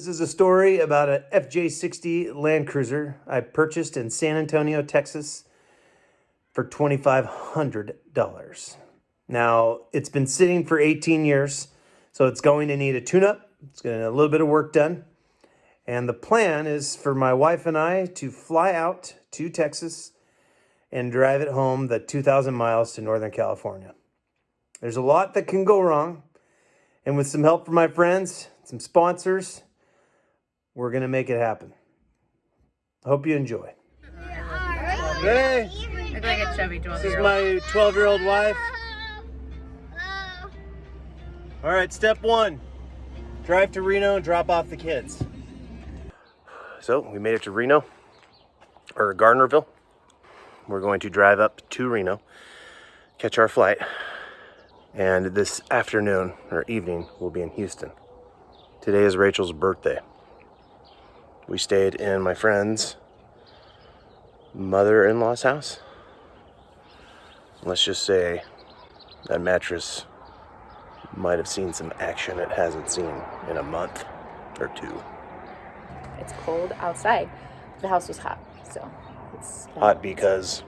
This is a story about an FJ60 Land Cruiser I purchased in San Antonio, Texas for $2,500. Now, it's been sitting for 18 years, so it's going to need a tune-up. It's going to need a little bit of work done. And the plan is for my wife and I to fly out to Texas and drive it home the 2,000 miles to Northern California. There's a lot that can go wrong. And with some help from my friends, some sponsors, we're going to make it happen. I hope you enjoy. Hey, this is my 12-year-old wife. All right, step one, drive to Reno and drop off the kids. So we made it to Reno, or Gardnerville. We're going to drive up to Reno, catch our flight, and this afternoon or evening we'll be in Houston. Today is Rachel's birthday. We stayed in my friend's mother-in-law's house. Let's just say that mattress might have seen some action it hasn't seen in a month or two. It's cold outside. The house was hot, so it's hot because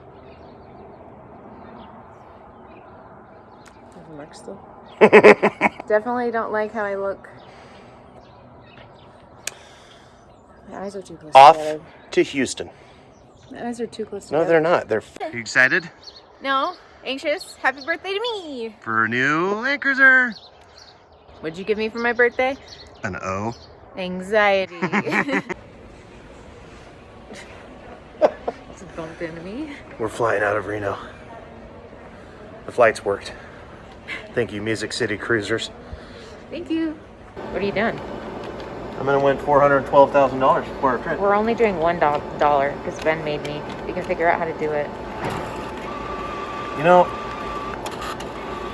doesn't work still. Definitely don't like how I look. My eyes are too close together. Off to Houston. My eyes are too close together. No, they're not. They're. You excited? No. Anxious. Happy birthday to me. For a new Land Cruiser. What'd you give me for my birthday? An O. Anxiety. Just bumped into me. We're flying out of Reno. The flights worked. Thank you, Music City Cruisers. Thank you. What are you doing? I'm gonna win $412,000 for our trip. We're only doing $1 because Ben made me. We can figure out how to do it. You know,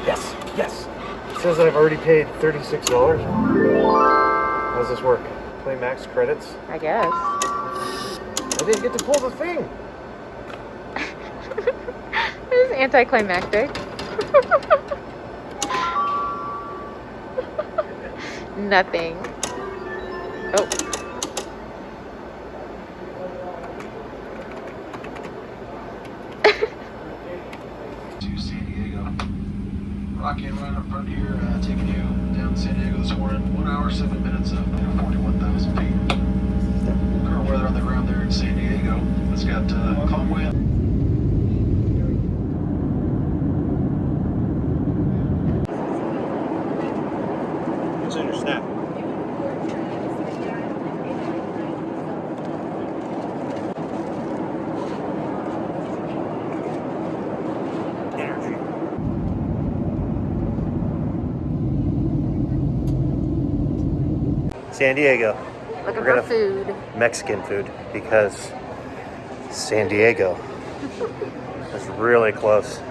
yes. It says that I've already paid $36. How does this work? Play max credits? I guess. I didn't get to pull the thing. This is anticlimactic. Nothing. Oh. To San Diego. Rocking right up front here, taking you down to San Diego this morning. 1 hour, 7 minutes up, 41,000 feet. Current weather on the ground there in San Diego. It's got calm wind. What's in your snack? San Diego. Looking for food. Mexican food, because San Diego is really close To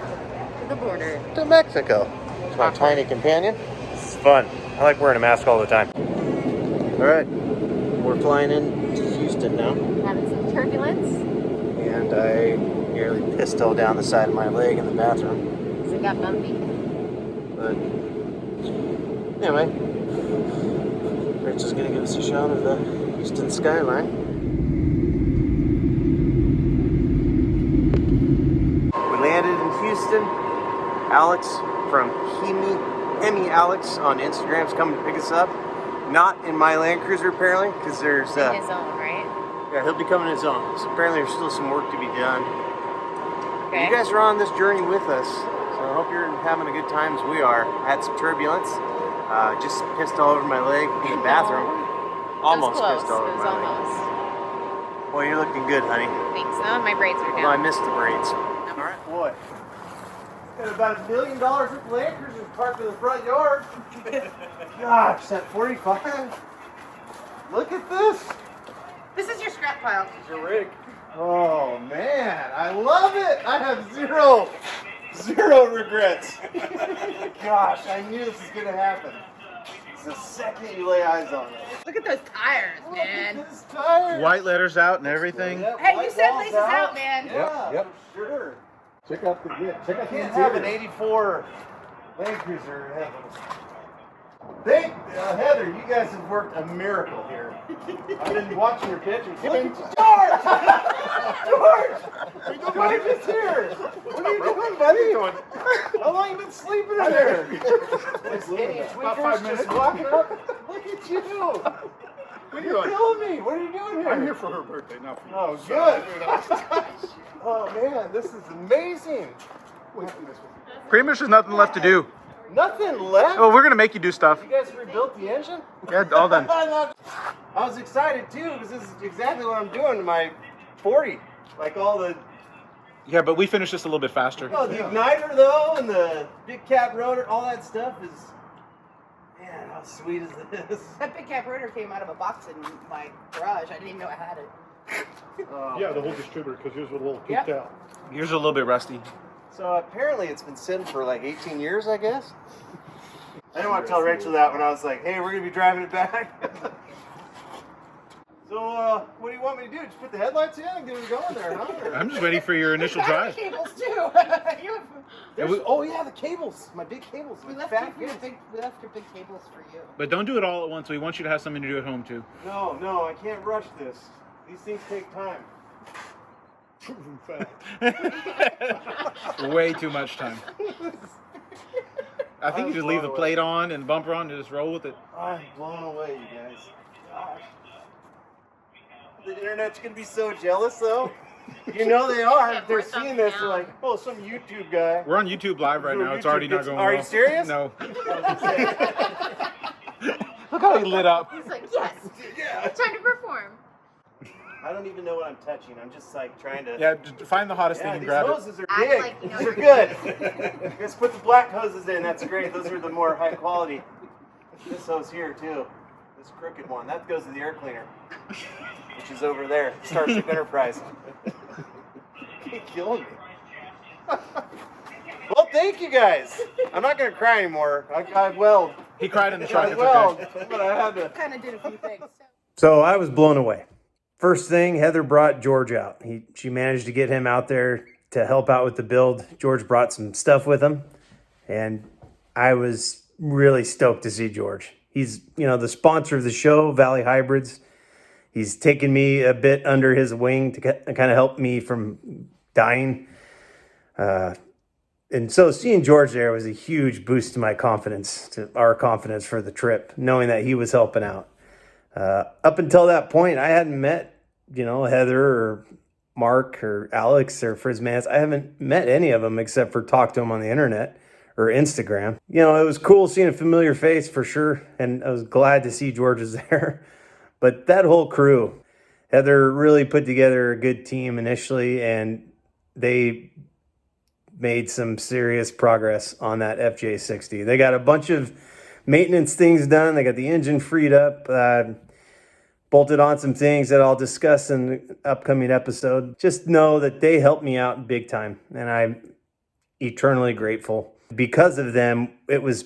the border. to Mexico. It's my tiny companion. This is fun. I like wearing a mask all the time. All right, we're flying into Houston now. Having some turbulence. And I nearly pistol down the side of my leg in the bathroom. Because it got bumpy. But anyway, Rachel's gonna give us a shot of the Houston skyline. We landed in Houston. Alex from Hemi Alex on Instagram's coming to pick us up. Not in my Land Cruiser apparently, because there's In his own, right? yeah, he'll be coming his own. So apparently there's still some work to be done. Okay. You guys are on this journey with us, so I hope you're having a good time as we are. I had some turbulence. Just pissed all over my leg in the bathroom. Almost pissed all over my leg. Almost. Boy, you're looking good, honey. Thanks. No, my braids are Well, I down. missed the braids. All right, boy. Got about $1 million worth of Land Cruisers parked in the front yard. Gosh, that 45. Look at this. This is your scrap pile. It's your rig. Oh man, I love it. I have zero regrets. Gosh, I knew this was gonna happen. It's the second you lay eyes on it. Look at those tires, man. Look at this tire. White letters out and everything. Yeah, Hey, you white said walls laces out, man. Yeah, Yep. for sure. Check out the You can't have an 84 Land Cruiser and have a... Heather, you guys have worked a miracle here. I've been watching your pictures. Look at George! George is here! What are you doing, buddy? How long you been sleeping in there? About 5 minutes. Just walking up. Look at you! You're killing me! What are you doing here? I'm here for her birthday, not for you. Oh, good! Oh, man, this is amazing! Pretty much there's nothing left to do. Nothing left? Oh, we're going to make you do stuff. You guys rebuilt the engine? Yeah, all done. I was excited too because this is exactly what I'm doing to my 40. Like all the Yeah, but we finished this a little bit faster. the igniter though and the big cap rotor, all that stuff is, man, how sweet is this? That big cap rotor came out of a box in my garage. I didn't even know I had it. Yeah, the whole distributor, because yours was a little peaked out. Yours are a little bit rusty. So apparently it's been sitting for like 18 years, I guess. I didn't want to tell Rachel that when I was like, hey, we're going to be driving it back. So, what do you want me to do? Just put the headlights in and get it going there, huh? Or- I'm just waiting for your initial drive. Cables too. Oh, yeah, the cables. My big cables. We my left fat your kids. big cables for you. But don't do it all at once. We want you to have something to do at home, too. No, I can't rush this. These things take time. Proven fact. Way too much time. I think you just leave the plate on and bumper on and just roll with it. I'm blown away, you guys. Gosh. The internet's gonna be so jealous, though. You know they are. If they're seeing this, they're like, oh, some YouTube guy. We're on YouTube Live right now. It's already not going well. Are you serious? No. Look how he lit up. He's like, yes, Yeah. time to perform. I don't even know what I'm touching. I'm just like trying to. Yeah, just find the hottest Yeah, thing and these grab it. hoses are Act big. like you know These are you're- good. Just put the black hoses in. That's great. Those are the more high quality. This hose here too. This crooked one. That goes to the air cleaner, which is over there. Starship Enterprise. You're killing me. Well, thank you guys. I'm not gonna cry anymore. I welled. He cried in the truck. I It's welled, okay. but I had to. Kind of did a few things. So I was blown away. First thing, Heather brought George out. She managed to get him out there to help out with the build. George brought some stuff with him, and I was really stoked to see George. He's, the sponsor of the show, Valley Hybrids. He's taken me a bit under his wing to kind of help me from dying. And so seeing George there was a huge boost to my confidence, to our confidence for the trip, knowing that he was helping out. Up until that point, I hadn't met, Heather or Mark or Alex or Frizzmans. I haven't met any of them except for talk to them on the internet or Instagram. It was cool seeing a familiar face for sure. And I was glad to see George was there. But that whole crew, Heather really put together a good team initially, and they made some serious progress on that FJ60. They got a bunch of maintenance things done. They got the engine freed up, bolted on some things that I'll discuss in the upcoming episode. Just know that they helped me out big time, and I'm eternally grateful. Because of them, it was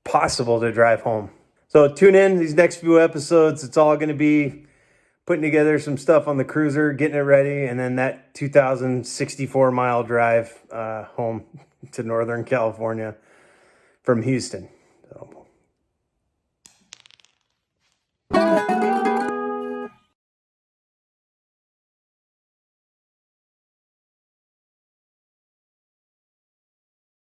possible to drive home. So tune in these next few episodes. It's all going to be putting together some stuff on the cruiser, getting it ready, and then that 2,064 mile drive home to Northern California from Houston. So